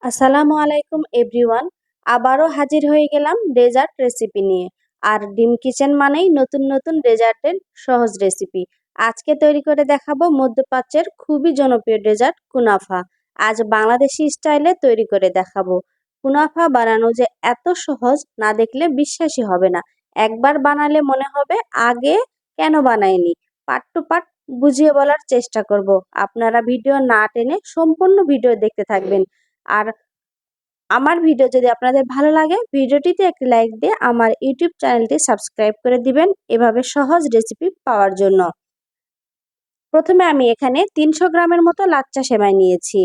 আসসালামু আলাইকুম এভরিওয়ান। আবারও হাজির হয়ে গেলাম ডেজার্ট রেসিপি নিয়ে। আর ডিম কিচেন মানেই নতুন নতুন ডেজার্টের সহজ রেসিপি। আজকে তৈরি করে দেখাবো মধ্যপ্রাচ্যের খুবই জনপ্রিয় ডেজার্ট কুনাফা। আজ বাংলাদেশি স্টাইলে তৈরি করে দেখাবো। কুনাফা বানানো যে এত সহজ, না দেখলে বিশ্বাসই হবে না। একবার বানালে মনে হবে আগে কেন বানাইনি। পার্ট টু পার্ট বুঝিয়ে বলার চেষ্টা করব। আপনারা ভিডিও না টেনে সম্পূর্ণ ভিডিও দেখতে থাকবেন। আর আমার ভিডিও যদি আপনাদের ভালো লাগে, ভিডিওটিতে একটি লাইক দিয়ে আমার ইউটিউব চ্যানেলটি সাবস্ক্রাইব করে দিবেন এভাবে সহজ রেসিপি পাওয়ার জন্য। প্রথমে আমি এখানে 300 গ্রামের মতো লাচ্চা সেমাই নিয়েছি।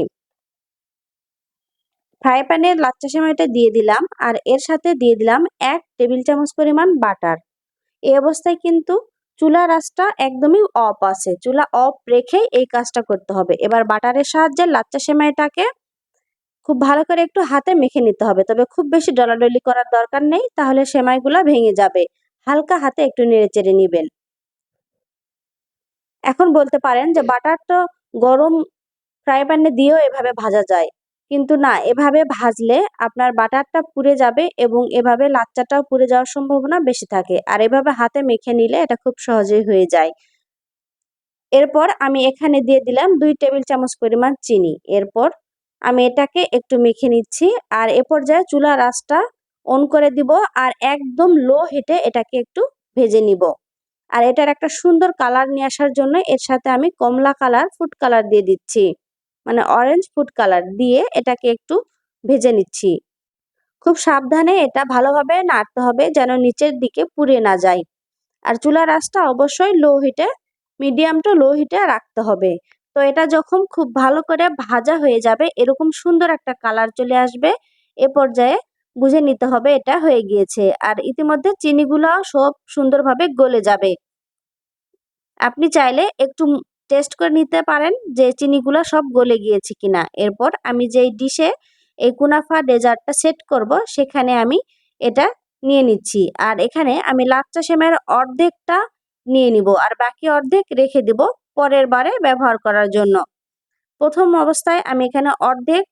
ফ্রাই প্যানে লাচ্চা সেমাইটা দিয়ে দিলাম আর এর সাথে দিয়ে দিলাম 1 টেবিল চামচ পরিমাণ বাটার। এই অবস্থায় কিন্তু চুলার আঁচটা একদমই অফ আছে, চুলা অফ রেখেই এই কাজটা করতে হবে। এবার বাটারের সাহায্যে লাচ্চা সেমাইটাকে খুব ভালো করে একটু হাতে মেখে নিতে হবে, তবে খুব বেশি ডলাডলি করার দরকার নেই, তাহলে সেমাইগুলা ভেঙে যাবে। হালকা হাতে একটু নেড়ে চেড়ে নিবেন। এখন বলতে পারেন যে বাটার তো গরম ফ্রাই প্যানে দিয়েও এভাবে ভাজা যায়, কিন্তু না, এভাবে ভাজলে আপনার বাটারটা পুড়ে যাবে এবং এভাবে লাচ্চাটাও পুড়ে যাওয়ার সম্ভাবনা বেশি থাকে। আর এভাবে হাতে মেখে নিলে এটা খুব সহজেই হয়ে যায়। এরপর আমি এখানে দিয়ে দিলাম 2 টেবিল চামচ পরিমাণ চিনি। এরপর আমি এটাকে একটু মেখে নিচ্ছি আর এ পর্যায়ে চুলার আঁচটা অন করে দিব আর একদম লো হিটে এটাকে একটু ভেজে নিব। আর এটার একটা সুন্দর কালার নিয়ে আসার জন্য এর সাথে আমি কমলা কালার ফুড কালার দিয়ে দিচ্ছি, মানে অরেঞ্জ ফুড কালার দিয়ে এটাকে একটু ভেজে নিচ্ছি। খুব সাবধানে এটা ভালোভাবে নাড়তে হবে যেন নিচের দিকে পুড়ে না যায়। আর চুলার আঁচটা অবশ্যই লো হিটে, মিডিয়াম টু লো হিটে রাখতে হবে। তো এটা যখন খুব ভালো করে ভাজা হয়ে যাবে, এরকম সুন্দর একটা কালার চলে আসবে, এ পর্যায়ে বুঝে নিতে হবে এটা হয়ে গিয়েছে। আর ইতিমধ্যে চিনিগুলাও সব সুন্দরভাবে গলে যাবে। আপনি চাইলে একটু টেস্ট করে নিতে পারেন যে চিনিগুলা সব গলে গিয়েছে কিনা। এরপর আমি যেই ডিশে এই কুনাফা ডেজার্টটা সেট করব সেখানে আমি এটা নিয়ে নিচ্ছি। আর এখানে আমি লাচ্চা সেমাইয়ের অর্ধেকটা নিয়ে নিব আর বাকি অর্ধেক রেখে দিব পরের বারে ব্যবহার করার জন্য। প্রথম অবস্থায় আমি এখানে অর্ধেক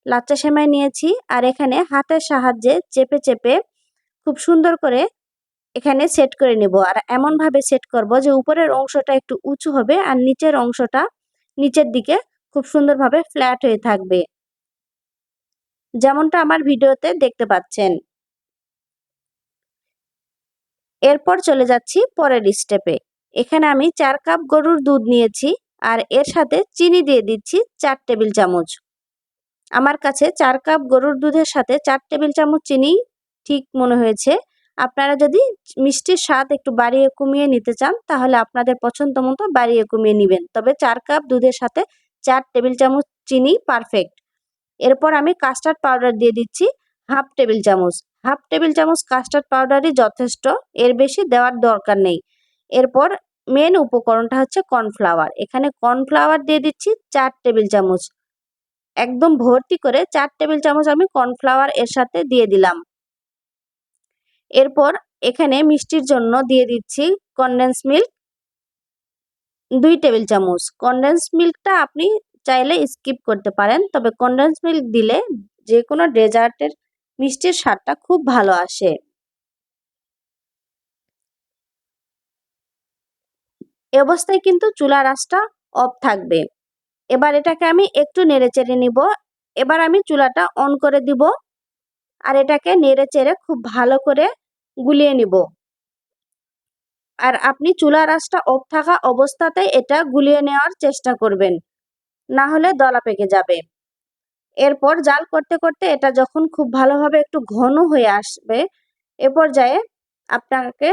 লাচ্চা সেমাই নিয়েছি আর এখানে হাতের সাহায্যে চেপে চেপে খুব সুন্দর করে এখানে সেট করে নেব। আর এমন ভাবে সেট করব যে উপরের অংশটা একটু উঁচু হবে আর নিচের অংশটা নিচের দিকে খুব সুন্দরভাবে ফ্ল্যাট হয়ে থাকবে, যেমনটা আমার ভিডিওতে দেখতে পাচ্ছেন। এরপর চলে যাচ্ছি পরের স্টেপে। এখানে আমি 4 কাপ গরুর দুধ নিয়েছি আর এর সাথে চিনি দিয়ে দিচ্ছি 4 টেবিল চামচ। আমার কাছে 4 কাপ গরুর দুধের সাথে 4 টেবিল চামচ চিনি ঠিক মনে হয়েছে। আপনারা যদি মিষ্টির স্বাদ একটু বাড়িয়ে কমিয়ে নিতে চান তাহলে আপনাদের পছন্দ মতো বাড়িয়ে কমিয়ে নেবেন, তবে 4 কাপ দুধের সাথে 4 টেবিল চামচ চিনি পারফেক্ট। এরপর আমি কাস্টার্ড পাউডার দিয়ে দিচ্ছি হাফ টেবিল চামচ। হাফ টেবিল চামচ কাস্টার্ড পাউডারই যথেষ্ট, এর বেশি দেওয়ার দরকার নেই। এরপর মেন উপকরণটা হচ্ছে কর্নফ্লাওয়ার। এখানে কর্নফ্লাওয়ার দিয়ে দিচ্ছি 4 টেবিল চামচ। একদম ভর্তি করে 4 টেবিল চামচ আমি কর্নফ্লাওয়ার এর সাথে দিয়ে দিলাম। এরপর এখানে মিষ্টির জন্য দিয়ে দিচ্ছি কনডেন্স মিল্ক 2 টেবিল চামচ। কনডেন্স মিল্কটা আপনি চাইলে স্কিপ করতে পারেন, তবে কনডেন্স মিল্ক দিলে যে কোনো ডেজার্টের মিষ্টির স্বাদটা খুব ভালো আসে। এ অবস্থায় কিন্তু চুলার আঁচটা অফ থাকবে। এবার এটাকে আমি একটু নেড়েচেড়ে নিব। এবার আমি চুলাটা অন করে দিব আর এটাকে নেড়েচেড়ে খুব ভালো করে গুলিয়ে নিব। আর আপনি চুলার আঁচটা অফ থাকা অবস্থাতেই এটা গুলিয়ে নেওয়ার চেষ্টা করবেন, না হলে দলা পেকে যাবে। এরপর জাল করতে করতে এটা যখন খুব ভালোভাবে একটু ঘন হয়ে আসবে, এ পর্যায়ে আপনাকে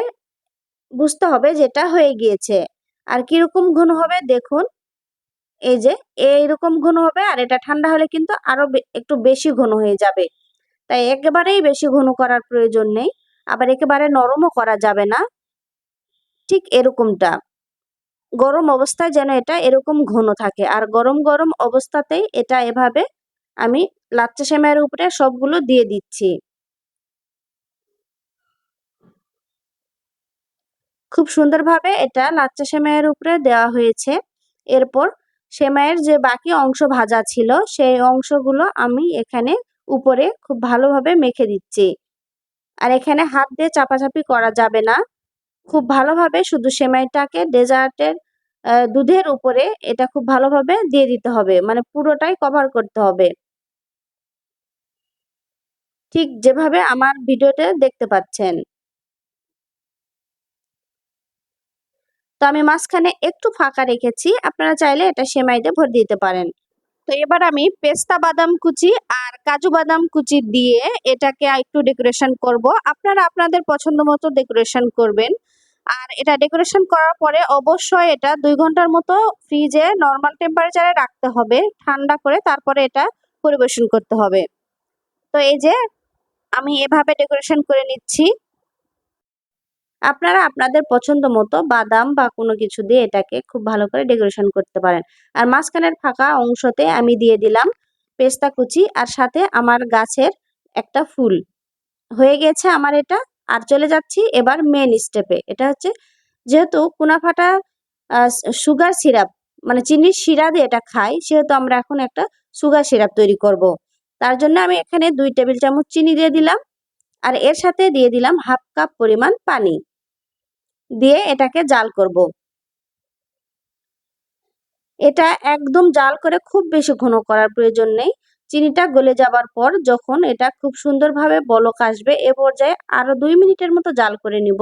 বুঝতে হবে যেটা হয়ে গিয়েছে। আর কিরকম ঘন হবে দেখুন, এই যে এইরকম ঘন হবে। আর এটা ঠান্ডা হলে কিন্তু আরো একটু বেশি ঘন হয়ে যাবে, তাই একেবারেই বেশি ঘন করার প্রয়োজন নেই, আবার একেবারে নরমও করা যাবে না। ঠিক এরকমটা গরম অবস্থায় যেন এটা এরকম ঘন থাকে। আর গরম গরম অবস্থাতেই এটা এভাবে আমি লাচ্চা সেমাইয়ের উপরে সবগুলো দিয়ে দিচ্ছি। খুব সুন্দরভাবে এটা লাচ্চা সেমাইয়ের উপরে দেওয়া হয়েছে। এরপর সেমাইয়ের যে বাকি অংশ ভাজা ছিল সেই অংশগুলো আমি এখানে উপরে খুব ভালোভাবে মেখে দিচ্ছি। আর এখানে হাত দিয়ে চাপাচাপি করা যাবে না, খুব ভালোভাবে শুধু সেমাইটাকে ডেজার্টের দুধের উপরে এটা খুব ভালোভাবে দিয়ে দিতে হবে, মানে পুরোটাই কভার করতে হবে, ঠিক যেভাবে আমার ভিডিওতে দেখতে পাচ্ছেন। তো আমি মাঝখানে একটু ফাঁকা রেখেছি, আপনারা চাইলে এটা সেমাই দিয়ে ভরে দিতে পারেন। তো এবার আমি পেস্তা বাদাম কুচি আর কাজু বাদাম কুচি দিয়ে এটাকে একটু ডেকোরেশন করব। আপনারা আপনাদের পছন্দ মতো ডেকোরেশন করবেন। আর এটা ডেকোরেশন করার পরে অবশ্যই এটা 2 ঘন্টার মতো ফ্রিজে নরমাল টেম্পারেচারে রাখতে হবে, ঠান্ডা করে তারপরে এটা পরিবেশন করতে হবে। তো এই যে আমি এভাবে ডেকোরেশন করে নিচ্ছি। আপনারা আপনাদের পছন্দ মতো বাদাম বা কোনো কিছু দিয়ে এটাকে খুব ভালো করে ডেকোরেশন করতে পারেন। আর মাঝখানের ফাঁকা অংশতে আমি দিয়ে দিলাম পেস্তা কুচি আর সাথে আমার গাছের একটা ফুল। হয়ে গেছে আমার এটা। আর চলে যাচ্ছি এবার মেন স্টেপে। এটা হচ্ছে যেহেতু কুনাফাটা সুগার সিরাপ মানে চিনির শিরা দিয়ে এটা খাই, সেহেতু আমরা এখন একটা সুগার সিরাপ তৈরি করব। তার জন্য আমি এখানে 2 টেবিল চামচ চিনি দিয়ে দিলাম আর এর সাথে দিয়ে দিলাম হাফ কাপ পরিমাণ পানি দিয়ে এটাকে জাল করব। এটা একদম জাল করে খুব বেশি ঘন করার প্রয়োজন নেই। চিনিটা গলে যাবার পর যখন এটা খুব সুন্দরভাবে বলক আসবে এ পর্যায়ে আরো 2 মিনিটের মতো জাল করে নিব।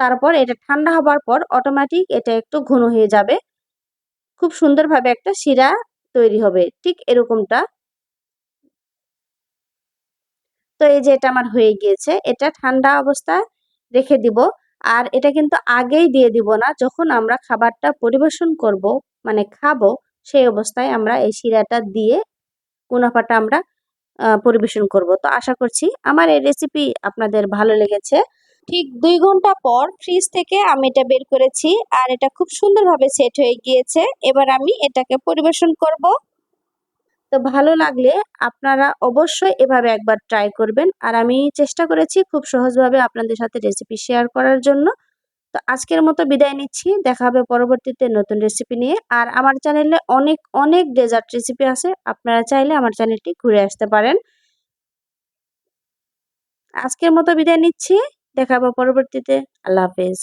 তারপর এটা ঠান্ডা হবার পর অটোমেটিক এটা একটু ঘন হয়ে যাবে, খুব সুন্দরভাবে একটা শিরা তৈরি হবে, ঠিক এরকমটা। তো এই যে এটা আমার হয়ে গিয়েছে, এটা ঠান্ডা অবস্থায় রেখে দিব। আর এটা কিন্তু আগেই দিয়ে দিব না, যখন আমরা খাবারটা পরিবেশন করব মানে খাবো সেই অবস্থায় আমরা এই শিরাটা দিয়ে মুনাফাটা আমরা পরিবেশন করব। তো আশা করছি আমার এই রেসিপি আপনাদের ভালো লেগেছে। ঠিক 2 ঘন্টা পর ফ্রিজ থেকে আমি এটা বের করেছি আর এটা খুব সুন্দরভাবে সেট হয়ে গিয়েছে। এবার আমি এটাকে পরিবেশন করব। তো ভালো লাগলে আপনারা অবশ্যই এভাবে একবার ট্রাই করবেন। আর আমি চেষ্টা করেছি খুব সহজভাবে আপনাদের সাথে রেসিপি শেয়ার করার জন্য। তো আজকের মতো বিদায় নিচ্ছি। দেখা হবে পরবর্তীতে নতুন রেসিপি নিয়ে। আর আমার চ্যানেলে অনেক অনেক ডেজার্ট রেসিপি আছে। আপনারা চাইলে আমার চ্যানেলটি ঘুরে আসতে পারেন। আজকের মতো বিদায় নিচ্ছি। দেখা হবে পরবর্তীতে। আল্লাহ হাফেজ।